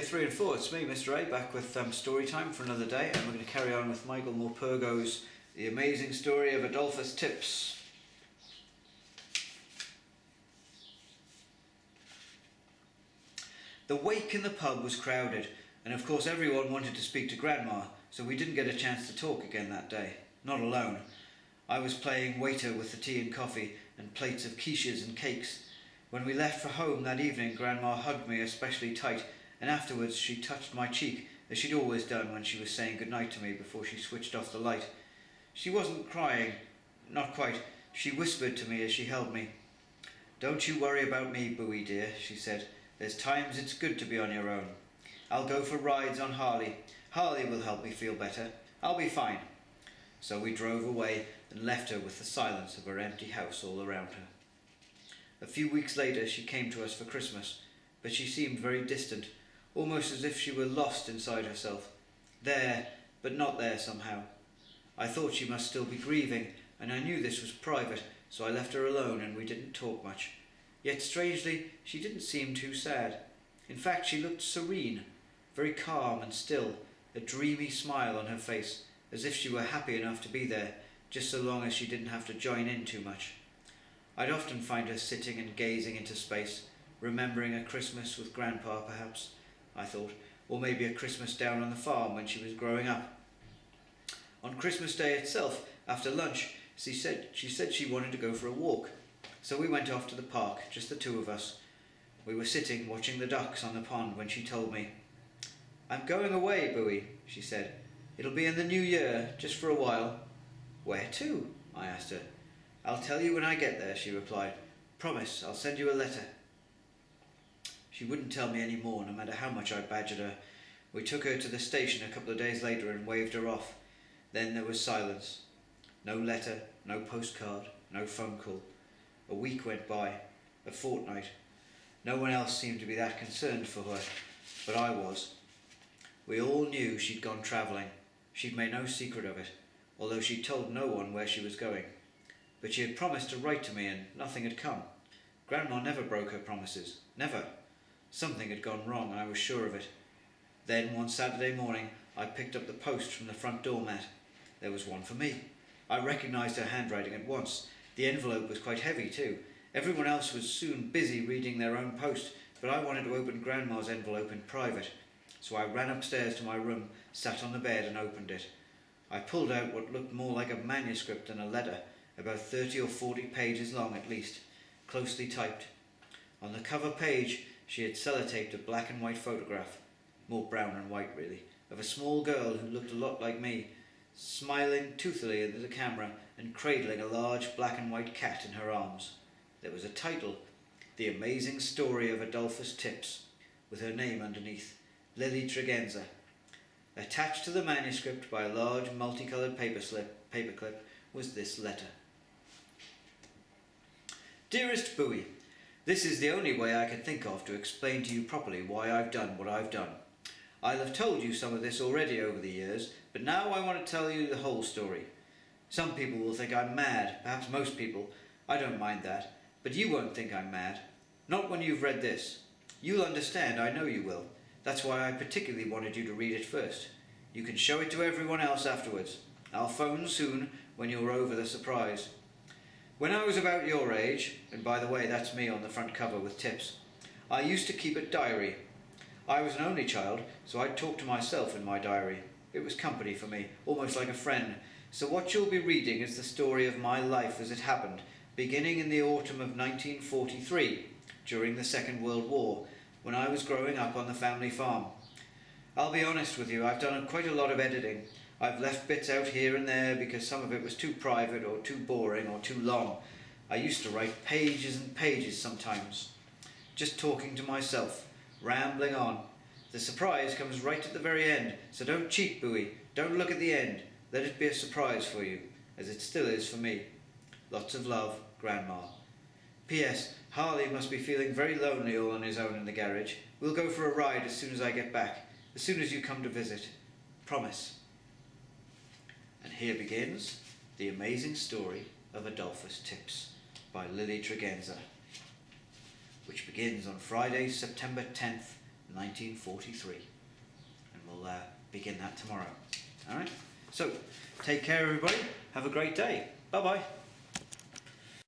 Year 3 and 4, it's me, Mr. A, back with story time for another day, and we're going to carry on with Michael Morpurgo's The Amazing Story of Adolphus Tips. The wake in the pub was crowded, and of course everyone wanted to speak to Grandma, so we didn't get a chance to talk again that day. Not alone. I was playing waiter with the tea and coffee and plates of quiches and cakes. When we left for home that evening, Grandma hugged me especially tight, and afterwards she touched my cheek, as she'd always done when she was saying goodnight to me before she switched off the light. She wasn't crying, not quite. She whispered to me as she held me. "Don't you worry about me, Bowie dear," she said. "There's times it's good to be on your own. I'll go for rides on Harley. Harley will help me feel better. I'll be fine." So we drove away and left her with the silence of her empty house all around her. A few weeks later she came to us for Christmas, but she seemed very distant, almost as if she were lost inside herself. There, but not there somehow. I thought she must still be grieving, and I knew this was private, so I left her alone and we didn't talk much. Yet strangely, she didn't seem too sad. In fact, she looked serene, very calm and still, a dreamy smile on her face, as if she were happy enough to be there, just so long as she didn't have to join in too much. I'd often find her sitting and gazing into space, remembering a Christmas with Grandpa perhaps, I thought, or maybe a Christmas down on the farm when she was growing up. On Christmas Day itself, after lunch, she said she wanted to go for a walk. So we went off to the park, just the two of us. We were sitting watching the ducks on the pond when she told me. "I'm going away, Bowie," she said. "It'll be in the new year, just for a while." "Where to?" I asked her. "I'll tell you when I get there," she replied. "Promise, I'll send you a letter." She wouldn't tell me any more, no matter how much I badgered her. We took her to the station a couple of days later and waved her off. Then there was silence. No letter, no postcard, no phone call. A week went by, a fortnight. No one else seemed to be that concerned for her, but I was. We all knew she'd gone travelling. She'd made no secret of it, although she'd told no one where she was going. But she had promised to write to me and nothing had come. Grandma never broke her promises, never. Something had gone wrong, I was sure of it. Then one Saturday morning I picked up the post from the front door mat. There was one for me. I recognised her handwriting at once. The envelope was quite heavy too. Everyone else was soon busy reading their own post, but I wanted to open Grandma's envelope in private. So I ran upstairs to my room, sat on the bed and opened it. I pulled out what looked more like a manuscript than a letter, about 30 or 40 pages long at least, closely typed. On the cover page she had sellotaped a black and white photograph, more brown and white really, of a small girl who looked a lot like me, smiling toothily into the camera and cradling a large black and white cat in her arms. There was a title, The Amazing Story of Adolphus Tips, with her name underneath, Lily Tregenza. Attached to the manuscript by a large multicoloured paperclip was this letter. "Dearest Bowie, this is the only way I can think of to explain to you properly why I've done what I've done. I'll have told you some of this already over the years, but now I want to tell you the whole story. Some people will think I'm mad, perhaps most people. I don't mind that, but you won't think I'm mad. Not when you've read this. You'll understand, I know you will. That's why I particularly wanted you to read it first. You can show it to everyone else afterwards. I'll phone soon when you're over the surprise. When I was about your age, and by the way that's me on the front cover with tips, I used to keep a diary. I was an only child, so I'd talk to myself in my diary. It was company for me, almost like a friend. So what you'll be reading is the story of my life as it happened, beginning in the autumn of 1943, during the Second World War, when I was growing up on the family farm. I'll be honest with you, I've done quite a lot of editing. I've left bits out here and there because some of it was too private or too boring or too long. I used to write pages and pages sometimes, just talking to myself, rambling on. The surprise comes right at the very end, so don't cheat, Bowie. Don't look at the end. Let it be a surprise for you, as it still is for me. Lots of love, Grandma. P.S. Harley must be feeling very lonely all on his own in the garage. We'll go for a ride as soon as I get back, as soon as you come to visit. Promise." And here begins The Amazing Story of Adolphus Tips by Lily Tregenza, which begins on Friday, September 10th, 1943. And we'll begin that tomorrow. All right? So, take care everybody. Have a great day. Bye-bye.